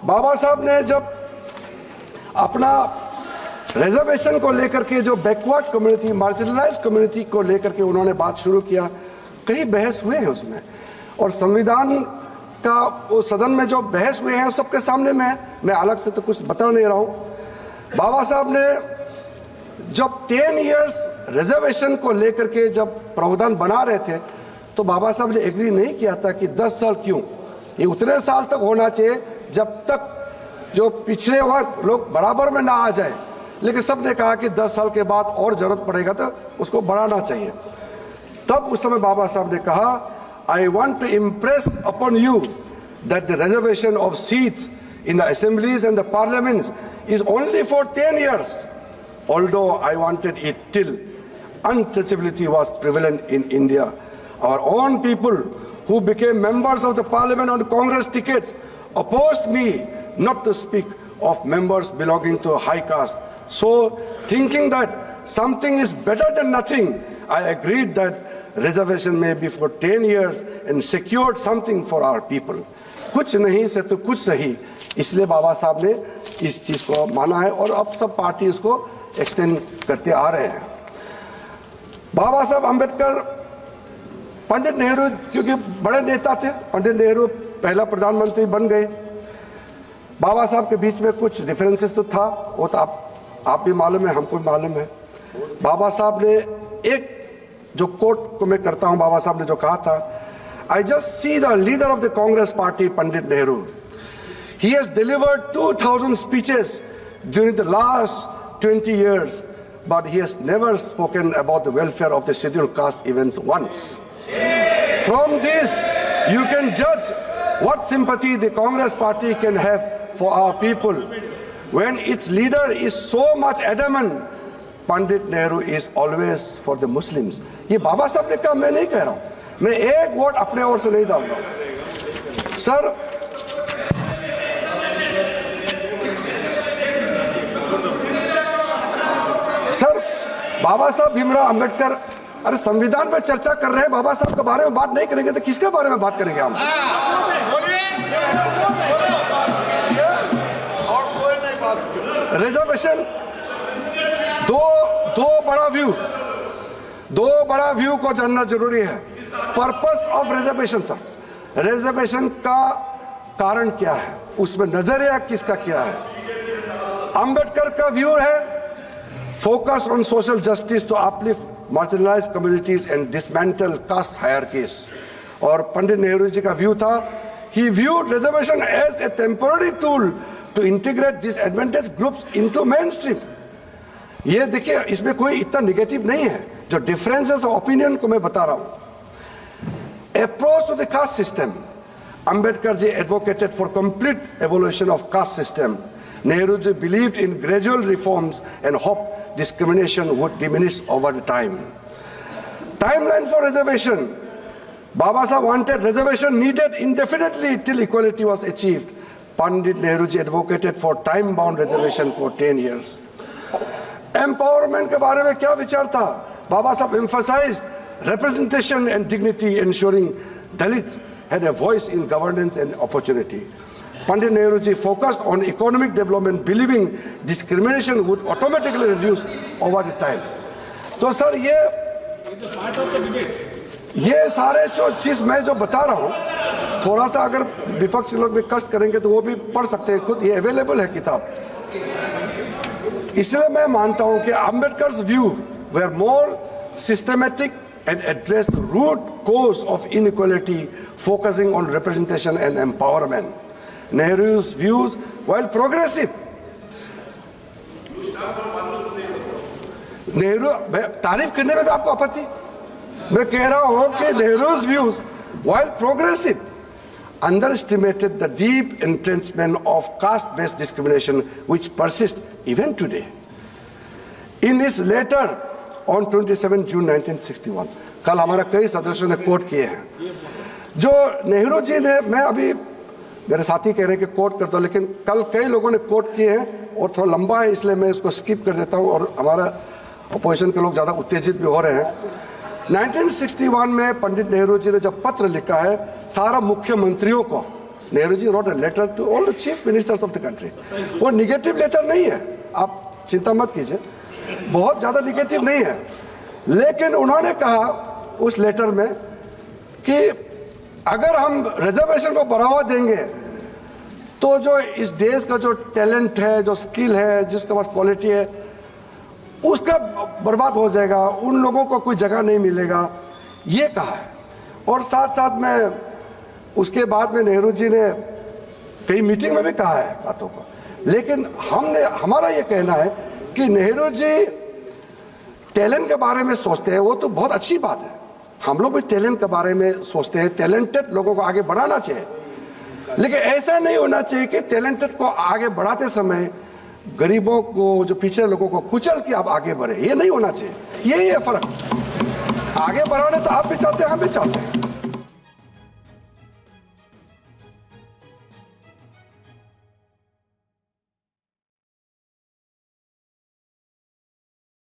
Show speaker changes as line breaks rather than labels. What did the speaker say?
बाबा साहब ने जब अपना रिजर्वेशन को लेकर के, जो बैकवर्ड कम्युनिटी, मार्जिनलाइज कम्युनिटी को लेकर के उन्होंने बात शुरू किया, कई बहस हुए हैं उसमें, और संविधान का वो सदन में जो बहस हुए हैं सबके सामने मैं अलग से तो कुछ बता नहीं रहा हूँ। बाबा साहब ने जब 10 इयर्स रिजर्वेशन को लेकर के जब प्रावधान बना रहे थे, तो बाबा साहब ने एग्री नहीं किया था कि 10 साल क्यों, ये उतने साल तक होना चाहिए जब तक जो पिछड़े वर्ग लोग बराबर में ना आ जाए। लेकिन सब ने कहा कि 10 साल के बाद और जरूरत पड़ेगा तो उसको बढ़ाना चाहिए। तब उस समय बाबा साहब ने कहा, I want to impress upon you that the reservation of seats in the assemblies and the parliaments is only for 10 years, although I wanted it till untouchability was prevalent in India. Our own people who became members of the parliament on Congress tickets opposed me not to speak of members belonging to a high caste. So, thinking that something is better than nothing, I agreed that reservation may be for 10 years and secured something for our people. कुछ नहीं से तो कुछ सही, इसलिए बाबा साहब ने इस चीज को माना है और अब सब पार्टी इसको एक्सटेंड करते आ रहे हैं। बाबा साहब अम्बेडकर, पंडित नेहरू क्योंकि बड़े नेता थे, पंडित नेहरू पहला प्रधानमंत्री बन गए। बाबा साहब के बीच में कुछ डिफरेंसेस तो था, वो तो आप भी मालूम है, हमको भी मालूम है। बाबा साहब ने एक जो कोट को मैं करता हूं, बाबा साहब ने जो कहा था, I just see the leader of the Congress party Pandit Nehru, he has delivered 2000 speeches during the last 20 years, but he has never spoken about the welfare of the scheduled caste events once. From this, you can judge what sympathy the Congress party can have for our people. When its leader is so much adamant, Pandit Nehru is always for the Muslims. ये बाबा साहब ने कहा, मैं नहीं कह रहा हूँ, मैं एक वोट अपने ओर से नहीं डालूंगा। सर बाबा साहब भीमराव अंबेडकर, अरे संविधान पर चर्चा कर रहे हैं, बाबा साहब के बारे में बात नहीं करेंगे तो किसके बारे में बात करेंगे हम? रिजर्वेशन, दो बड़ा व्यू को जानना जरूरी है। Purpose of reservation, sir reservation का कारण क्या है, उसमें नजरिया किसका क्या है? अंबेडकर का व्यू है focus on social justice to uplift marginalized communities and dismantle caste hierarchies. और पंडित नेहरू जी का व्यू था, he viewed reservation as a temporary tool to integrate disadvantaged groups into mainstream. ये देखिए, इसमें कोई इतना निगेटिव नहीं है, जो डिफरेंसेस ऑफ ओपिनियन को मैं बता रहा हूं। Approach to the caste system, Ambedkar ji advocated for complete abolition of caste system. Nehruji believed in gradual reforms and hoped discrimination would diminish over the time. Timeline for reservation. Baba Sahib wanted reservation needed indefinitely till equality was achieved. Pandit Nehruji advocated for time-bound reservation for 10 years. Empowerment के बारे में क्या विचार था? Baba Sahib emphasized representation and dignity, ensuring Dalits had a voice in governance and opportunity. Pandit Nehru ji focused on economic development, believing discrimination would automatically reduce over the time. तो sir ये सारे जो चीज मैं जो बता रहा हूँ, थोड़ा सा अगर विपक्ष के लोग भी कष्ट करेंगे तो वो भी पढ़ सकते हैं खुद, ये अवेलेबल है किताब। इसलिए मैं मानता हूँ कि Ambedkar's view were more systematic and addressed the root cause of inequality, focusing on representation and empowerment. Nehru's views, while progressive, Nehru तारीफ करने में भी आपको आपत्ति? मैं कह रहा हूं कि Nehru's views, while progressive, underestimated the deep entrenchment of caste-based discrimination which persists even today. In his letter on 27 June 1961, कल हमारा कई सदस्यों ने कोट किए हैं, जो नेहरू जी ने, मैं अभी मेरे साथी कह रहे हैं कि कोट कर दो, लेकिन कल कई लोगों ने कोट किए हैं और थोड़ा लंबा है इसलिए मैं इसको स्किप कर देता हूं, और हमारा अपोजिशन के लोग ज़्यादा उत्तेजित भी हो रहे हैं। 1961 में पंडित नेहरू जी ने जब पत्र लिखा है सारा मुख्यमंत्रियों को, Nehru ji wrote a letter to all the chief ministers of the country. वो निगेटिव लेटर नहीं है, आप चिंता मत कीजिए, बहुत ज़्यादा निगेटिव नहीं है, लेकिन उन्होंने कहा उस लेटर में कि अगर हम रिजर्वेशन को बढ़ावा देंगे तो जो इस देश का जो टैलेंट है, जो स्किल है, जिसके पास क्वालिटी है, उसका बर्बाद हो जाएगा, उन लोगों को कोई जगह नहीं मिलेगा, ये कहा है। और साथ साथ में उसके बाद में नेहरू जी ने कई मीटिंग में भी कहा है बातों को, लेकिन हमारा ये कहना है कि नेहरू जी टैलेंट के बारे में सोचते हैं, वो तो बहुत अच्छी बात है, हम लोग भी टैलेंट के बारे में सोचते हैं, टैलेंटेड लोगों को आगे बढ़ाना चाहिए, लेकिन ऐसा नहीं होना चाहिए कि टैलेंटेड को आगे बढ़ाते समय गरीबों को, जो पिछड़े लोगों को कुचल के आप आगे बढ़े, ये नहीं होना चाहिए। यही है फर्क, आगे बढ़ाने तो आप भी चाहते हैं, हम भी चाहते हैं।